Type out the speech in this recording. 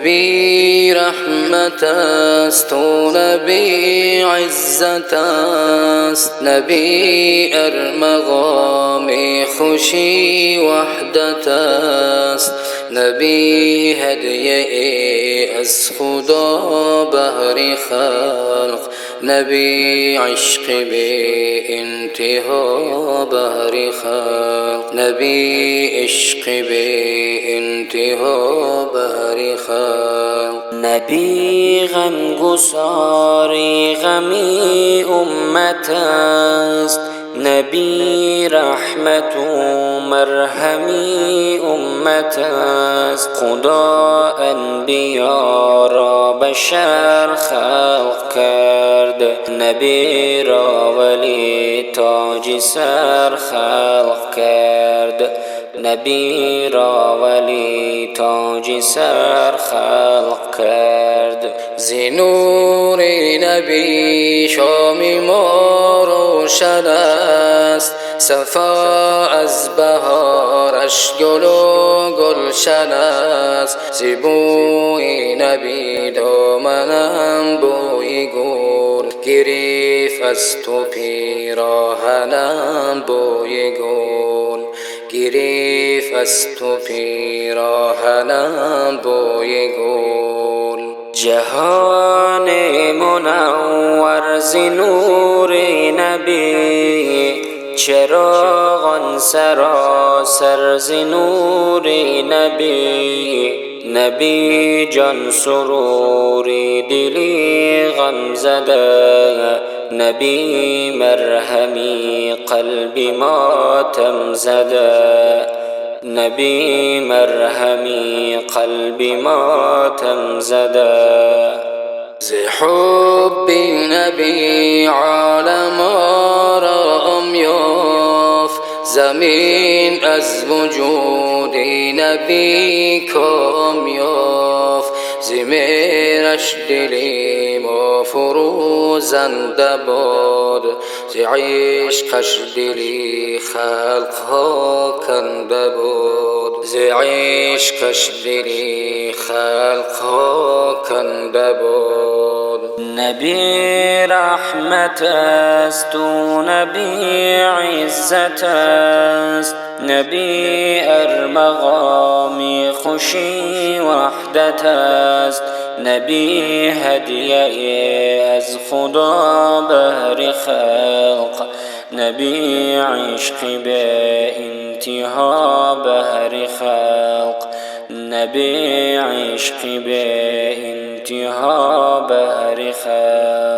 نبی رحمت است و نبی عزت است، نبی ارمغام خوشی وحدت است، نبی هدیه از خدا بهر خلق، نبی عشق به انتها بهر خلق، نبی عشق به انتها بهر خلق، نبی غمگساری غمی امت است، نبی رحمت و مرهمی امت است، خدا انبیا را بشر خلق کرد، نبی را ولی تاج سر خلق کرد، نبی را ولی تاج سر خلق کرد. ز نور نبی شام ما روشن است، صفا از بهارش گل و گلشن است، ز بوی نبی دامنم بوی گل گریف از تو پیراهنم بوی گل گریف از تو پیراهنم بوی گل. جهان منور ز نور نبی، چراغان سراسر ز نور نبی، نبی جان سروری دلی غم زده، نبی مرهمی قلبی ماتم زده، نبی مرهمی قلبی ماتم زده. ز حب نبی عالم آرام یافت، زمین از وجود نبی کام یافت، ز مهرش دل ما فروزنده باد، ز عشقش دلی خلق ها کنده باد، ز عشقش دلی خلق ها کنده باد. نبی رحمت است و نبی عزت است، نبی ارمغام خوشی وحدت است، نبی هدیه از خدا بهر خلق، نبی عشق به انتها بهر خلق، نبی عشق به انتها بهر خلق.